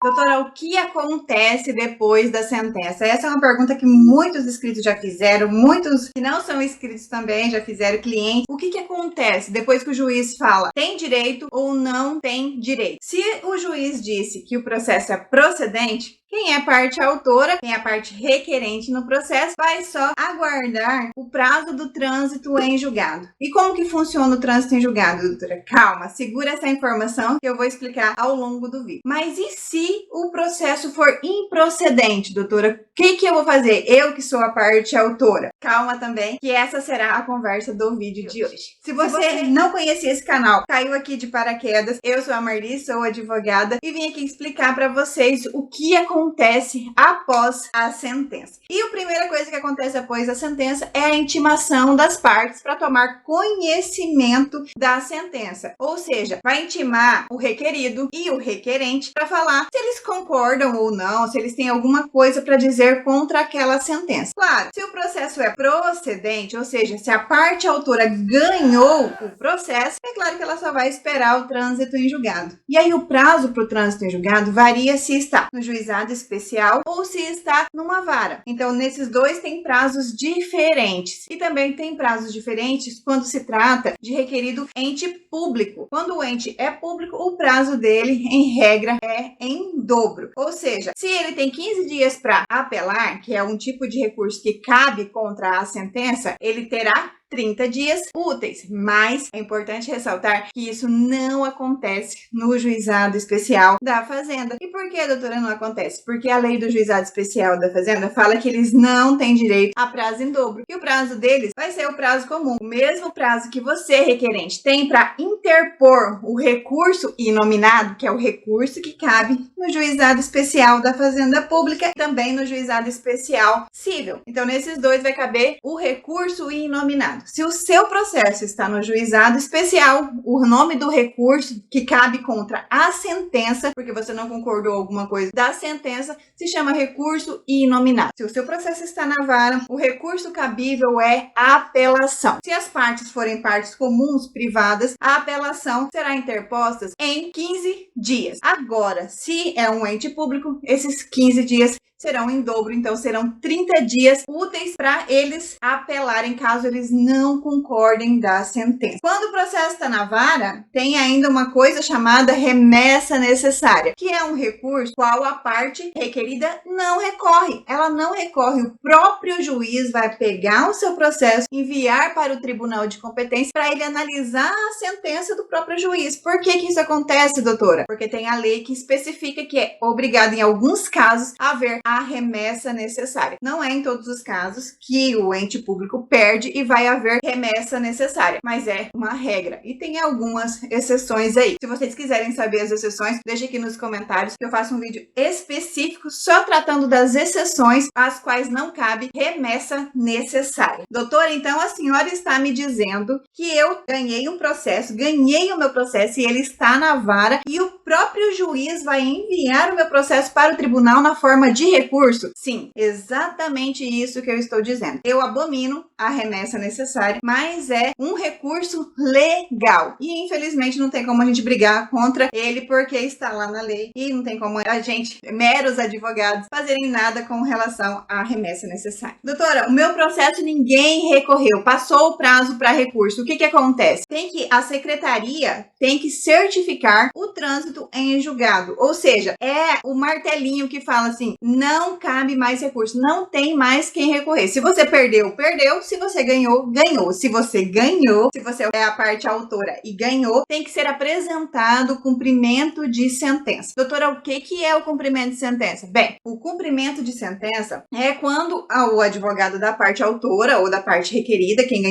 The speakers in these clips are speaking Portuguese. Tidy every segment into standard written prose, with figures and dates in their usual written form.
Doutora, o que acontece depois da sentença? Essa é uma pergunta que muitos inscritos já fizeram, muitos que não são inscritos também já fizeram, clientes. O que acontece depois que o juiz fala tem direito ou não tem direito? Se o juiz disse que o processo é procedente, quem é parte autora, quem é a parte requerente no processo, vai só aguardar o prazo do trânsito em julgado. E como que funciona o trânsito em julgado, doutora? Calma, segura essa informação que eu vou explicar ao longo do vídeo. Mas e se o processo for improcedente, doutora? O que eu vou fazer? Eu que sou a parte autora. Calma também, que essa será a conversa do vídeo de hoje. Se você não conhecia esse canal, caiu aqui de paraquedas, eu sou a Marli, sou advogada e vim aqui explicar para vocês o que acontece após a sentença. E a primeira coisa que acontece após a sentença é a intimação das partes para tomar conhecimento da sentença. Ou seja, vai intimar o requerido e o requerente para falar se eles concordam ou não, se eles têm alguma coisa para dizer contra aquela sentença. Claro, se o processo é procedente, ou seja, se a parte autora ganhou o processo, é claro que ela só vai esperar o trânsito em julgado. E aí o prazo para o trânsito em julgado varia se está no juizado especial ou se está numa vara. Então, nesses dois tem prazos diferentes. E também tem prazos diferentes quando se trata de requerido ente público. Quando o ente é público, o prazo dele, em regra, é em dobro. Ou seja, se ele tem 15 dias para apelar, que é um tipo de recurso que cabe contra a sentença, ele terá 30 dias úteis, mas é importante ressaltar que isso não acontece no juizado especial da Fazenda. E por que, doutora, não acontece? Porque a lei do juizado especial da Fazenda fala que eles não têm direito a prazo em dobro. E o prazo deles vai ser o prazo comum. O mesmo prazo que você, requerente, tem para interpor o recurso inominado, que é o recurso que cabe no juizado especial da Fazenda Pública e também no juizado especial civil. Então, nesses dois vai caber o recurso inominado. Se o seu processo está no juizado especial, o nome do recurso que cabe contra a sentença, porque você não concordou alguma coisa da sentença, se chama recurso inominado. Se o seu processo está na vara, o recurso cabível é apelação. Se as partes forem partes comuns, privadas, a apelação será interposta em 15 dias. Agora, se é um ente público, esses 15 dias serão em dobro, então serão 30 dias úteis para eles apelarem caso eles não concordem da sentença. Quando o processo está na vara, tem ainda uma coisa chamada remessa necessária, que é um recurso qual a parte requerida não recorre. Ela não recorre, o próprio juiz vai pegar o seu processo, enviar para o tribunal de competência para ele analisar a sentença do próprio juiz. Por que isso acontece, doutora? Porque tem a lei que especifica que é obrigado em alguns casos a haver a remessa necessária. Não é em todos os casos que o ente público perde e vai haver remessa necessária, mas é uma regra e tem algumas exceções aí. Se vocês quiserem saber as exceções, deixe aqui nos comentários que eu faço um vídeo específico só tratando das exceções às quais não cabe remessa necessária. Doutora, então a senhora está me dizendo que eu ganhei um processo, ganhei o meu processo e ele está na vara e o próprio juiz vai enviar o meu processo para o tribunal na forma de recurso? Sim, exatamente isso que eu estou dizendo. Eu abomino a remessa necessária, mas é um recurso legal. E infelizmente não tem como a gente brigar contra ele porque está lá na lei e não tem como a gente, meros advogados, fazerem nada com relação à remessa necessária. Doutora, o meu processo ninguém recorreu, passou o prazo para recurso. O que acontece? A secretaria tem que certificar o trânsito em julgado, ou seja, é o martelinho que fala assim, não cabe mais recurso, não tem mais quem recorrer. Se você perdeu, perdeu. Se você ganhou, ganhou. Se você ganhou, se você é a parte autora e ganhou, tem que ser apresentado o cumprimento de sentença. Doutora, o que é o cumprimento de sentença? Bem, o cumprimento de sentença é quando o advogado da parte autora ou da parte requerida, quem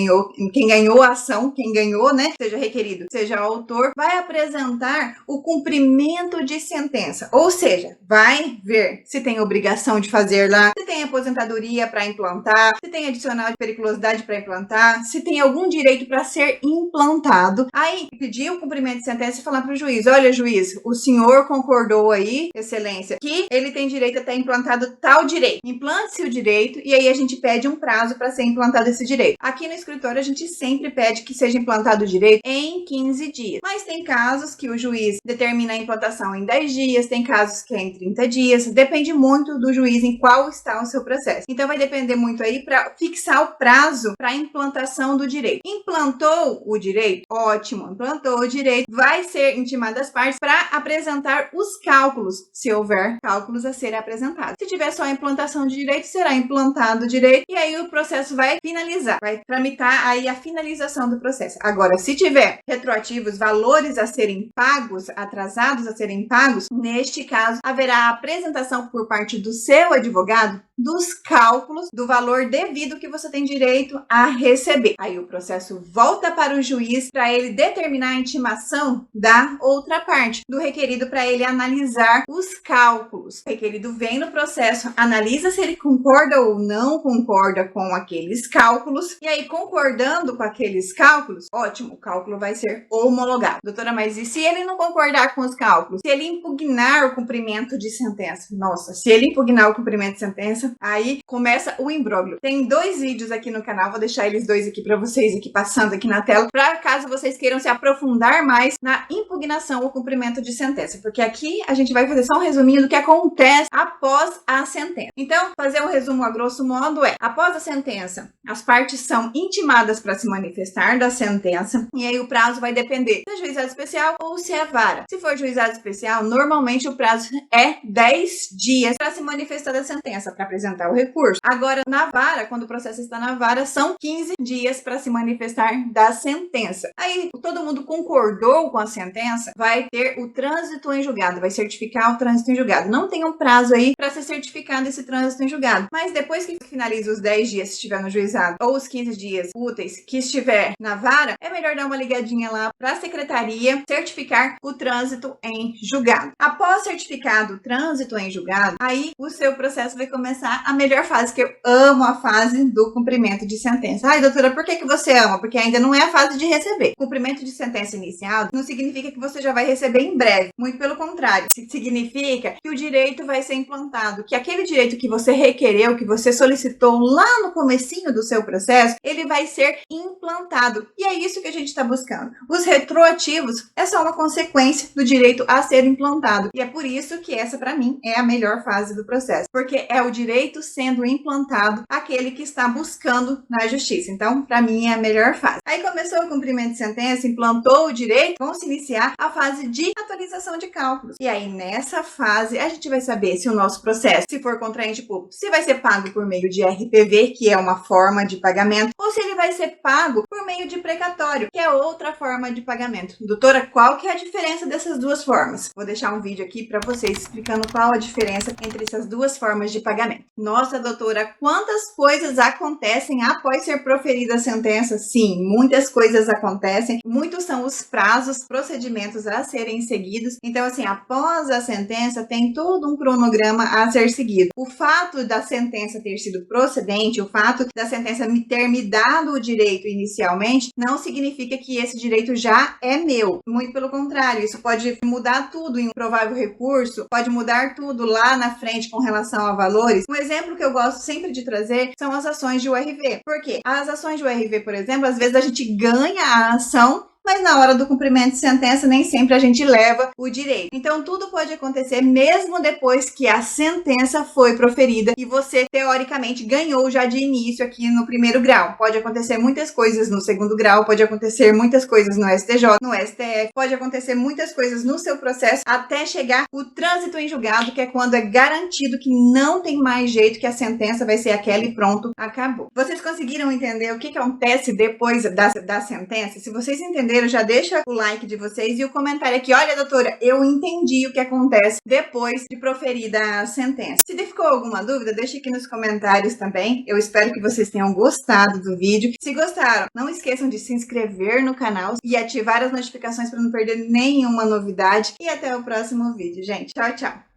ganhou a ação, quem ganhou, né, seja requerido, seja autor, vai apresentar o cumprimento de sentença. Ou seja, vai ver se tem obrigação obrigação de fazer lá, se tem aposentadoria para implantar, se tem adicional de periculosidade para implantar, se tem algum direito para ser implantado. Aí pedir o cumprimento de sentença e falar para o juiz: olha, juiz, o senhor concordou aí, excelência, que ele tem direito a ter implantado tal direito. Implante-se o direito e aí a gente pede um prazo para ser implantado esse direito. Aqui no escritório a gente sempre pede que seja implantado o direito em 15 dias. Mas tem casos que o juiz determina a implantação em 10 dias, tem casos que é em 30 dias, depende muito do juiz em qual está o seu processo. Então vai depender muito aí para fixar o prazo para a implantação do direito. Implantou o direito? Ótimo, implantou o direito, vai ser intimada as partes para apresentar os cálculos, se houver cálculos a serem apresentados. Se tiver só a implantação de direito, será implantado o direito e aí o processo vai finalizar, vai tramitar aí a finalização do processo. Agora, se tiver retroativos, valores a serem pagos, atrasados a serem pagos, neste caso, haverá a apresentação por parte do seu advogado dos cálculos do valor devido que você tem direito a receber. Aí o processo volta para o juiz para ele determinar a intimação da outra parte, do requerido, para ele analisar os cálculos. O requerido vem no processo, analisa se ele concorda ou não concorda com aqueles cálculos, e aí concordando com aqueles cálculos, ótimo, o cálculo vai ser homologado. Doutora, mas e se ele não concordar com os cálculos? Se ele impugnar o cumprimento de sentença? Nossa, se ele impugnar o cumprimento de sentença, aí começa o imbróglio. Tem 2 vídeos aqui no canal, vou deixar eles 2 aqui para vocês, aqui passando aqui na tela, para caso vocês queiram se aprofundar mais na impugnação ou cumprimento de sentença, porque aqui a gente vai fazer só um resuminho do que acontece após a sentença. Então, fazer um resumo a grosso modo é: após a sentença, as partes são intimadas para se manifestar da sentença, e aí o prazo vai depender se é juizado especial ou se é vara. Se for juizado especial, normalmente o prazo é 10 dias para se manifestar da sentença, para apresentar o recurso. Agora, na vara, quando o processo está na vara, são 15 dias para se manifestar da sentença. Aí, todo mundo concordou com a sentença, vai ter o trânsito em julgado, vai certificar o trânsito em julgado. Não tem um prazo aí para ser certificado esse trânsito em julgado, mas depois que finaliza os 10 dias, se estiver no juizado, ou os 15 dias úteis que estiver na vara, é melhor dar uma ligadinha lá para a secretaria certificar o trânsito em julgado. Após certificado o trânsito em julgado, aí o seu processo vai começar a melhor fase, que eu amo a fase do cumprimento de sentença. Ai, doutora, por que você ama? Porque ainda não é a fase de receber. Cumprimento de sentença inicial não significa que você já vai receber em breve. Muito pelo contrário. Significa que o direito vai ser implantado, que aquele direito que você requereu, que você solicitou lá no comecinho do seu processo, ele vai ser implantado. E é isso que a gente está buscando. Os retroativos é só uma consequência do direito a ser implantado. E é por isso que essa, para mim, é a melhor fase do processo. Porque é o direito sendo implantado, aquele que está buscando na justiça. Então, para mim, é a melhor fase. Aí começou o cumprimento de sentença, implantou o direito, vão se iniciar a fase de atualização de cálculos. E aí, nessa fase, a gente vai saber se o nosso processo, se for contraente público, se vai ser pago por meio de RPV, que é uma forma de pagamento, ou se ele vai ser pago por meio de precatório, que é outra forma de pagamento. Doutora, qual que é a diferença dessas duas formas? Vou deixar um vídeo aqui para vocês explicando qual a diferença entre essas duas formas de pagamento. Nossa, doutora, quantas coisas acontecem após ser proferida a sentença? Sim, muitas coisas acontecem, muitos são os prazos, procedimentos a serem seguidos. Então, assim, após a sentença, tem todo um cronograma a ser seguido. O fato da sentença ter sido procedente, o fato da sentença ter me dado o direito inicialmente, não significa que esse direito já é meu. Muito pelo contrário, isso pode mudar tudo em um provável recurso, pode mudar tudo lá na frente com relação a valores. Um exemplo que eu gosto sempre de trazer são as ações de URV. Por quê? As ações de URV, por exemplo, às vezes a gente ganha a ação, mas na hora do cumprimento de sentença nem sempre a gente leva o direito. Então tudo pode acontecer mesmo depois que a sentença foi proferida e você teoricamente ganhou já de início aqui no primeiro grau. Pode acontecer muitas coisas no segundo grau, pode acontecer muitas coisas no STJ, no STF, pode acontecer muitas coisas no seu processo até chegar o trânsito em julgado, que é quando é garantido que não tem mais jeito, que a sentença vai ser aquela e pronto, acabou. Vocês conseguiram entender o que acontece depois da sentença? Se vocês entenderam, já deixa o like de vocês e o comentário aqui. Olha, doutora, eu entendi o que acontece depois de proferida a sentença. Se ficou alguma dúvida, deixa aqui nos comentários também. Eu espero que vocês tenham gostado do vídeo. Se gostaram, não esqueçam de se inscrever no canal e ativar as notificações para não perder nenhuma novidade. E até o próximo vídeo, gente. Tchau, tchau!